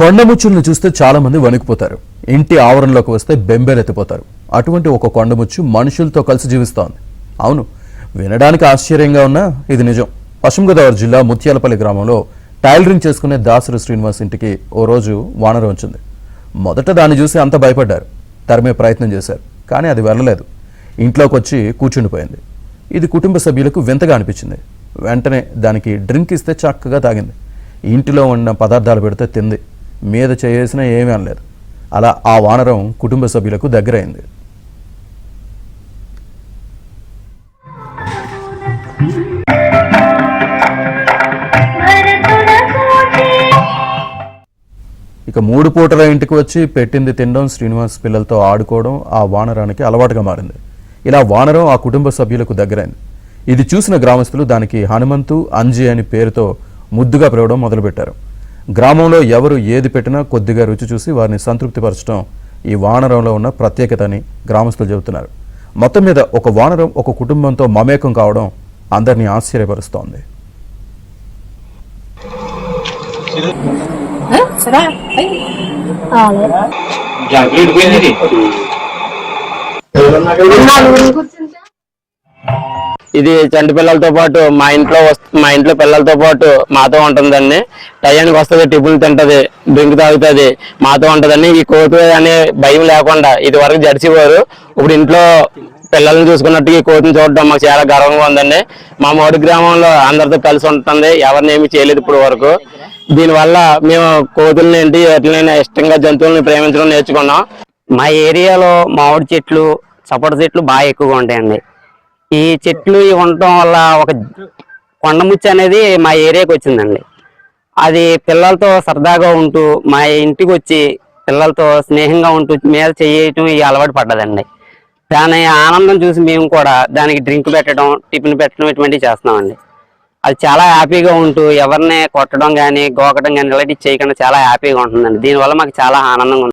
కొండముచ్చులను చూస్తే చాలా మంది వణికిపోతారు. ఇంటి ఆవరణలోకి వస్తే బెంబేలెత్తిపోతారు. అటువంటి ఒక కొండముచ్చు మనుషులతో కలిసి జీవిస్తోంది. అవును, వినడానికి ఆశ్చర్యంగా ఉన్నా ఇది నిజం. పశ్చిమ గోదావరి జిల్లా ముత్యాలపల్లి గ్రామంలో టైలరింగ్ చేసుకునే దాసరి శ్రీనివాస్ ఇంటికి ఓ రోజు వానర వచ్చింది. మొదట దాన్ని చూసి అంత భయపడ్డారు. తరిమే ప్రయత్నం చేశారు, కానీ అది వెళ్ళలేదు. ఇంట్లోకి వచ్చి కూర్చుండిపోయింది. ఇది కుటుంబ సభ్యులకు వింతగా అనిపించింది. వెంటనే దానికి డ్రింక్ ఇస్తే చక్కగా తాగింది. ఇంటిలో ఉన్న పదార్థాలు పెడితే తింది. మీద చేసినా ఏమీ అనలేదు. అలా ఆ వానరం కుటుంబ సభ్యులకు దగ్గరైంది. ఇక 3 పూటల ఇంటికి వచ్చి పెట్టింది తినడం, శ్రీనివాస్ పిల్లలతో ఆడుకోవడం ఆ వానరానికి అలవాటుగా మారింది. ఇలా వానరం ఆ కుటుంబ సభ్యులకు దగ్గరైంది. ఇది చూసిన గ్రామస్తులు దానికి హనుమంతు, అంజీ అని పేరుతో ముద్దుగా పిలవడం మొదలుపెట్టారు. గ్రామంలో ఎవరు ఏది పెట్టినా కొద్దిగా రుచి చూసి వారిని సంతృప్తిపరచడం ఈ వానరంలో ఉన్న ప్రత్యేకత అని గ్రామస్తులు చెబుతున్నారు. మొత్తం మీద ఒక వానరం ఒక కుటుంబంతో మమేకం కావడం అందరినీ ఆశ్చర్యపరుస్తోంది. ఇది చంటి పిల్లలతో పాటు మా ఇంట్లో పిల్లలతో పాటు మాతో ఉంటుందండి. టయానికి వస్తుంది, టిఫిన్ తింటది, డ్రింక్ తాగుతుంది, మాతో ఉంటుందండి. ఈ కోతి అనే భయం లేకుండా ఇది వరకు జడిచిపోరు. ఇప్పుడు ఇంట్లో పిల్లల్ని చూసుకున్నట్టు ఈ కోతిని చూడడం మాకు చాలా గర్వంగా ఉందండి. మా మోడి గ్రామంలో అందరితో కలిసి ఉంటుంది, ఎవరిని ఏమి చేయలేదు ఇప్పుడు వరకు. దీనివల్ల మేము కోతుల్ని ఏంటి ఎట్లైనా ఇష్టంగా జంతువుల్ని ప్రేమించడం నేర్చుకున్నాం. మా ఏరియాలో మామిడి చెట్లు, సపోటా చెట్లు బాగా ఎక్కువగా ఉంటాయండి. ఈ చెట్లు ఉండటం వల్ల ఒక కొండముచ్చి అనేది మా ఏరియాకి వచ్చిందండి. అది పిల్లలతో సరదాగా ఉంటూ మా ఇంటికి వచ్చి పిల్లలతో స్నేహంగా ఉంటూ మీద చేయటం ఈ అలవాటు పడ్డదండి. దాని ఆనందం చూసి మేము కూడా దానికి డ్రింక్ పెట్టడం, టిఫిన్ పెట్టడం ఇటువంటివి చేస్తున్నామండి. అది చాలా హ్యాపీగా ఉంటూ ఎవరిని కొట్టడం కానీ గోకడం కానీ ఇలాంటివి చేయకుండా చాలా హ్యాపీగా ఉంటుందండి. దీనివల్ల మాకు చాలా ఆనందంగా ఉంది.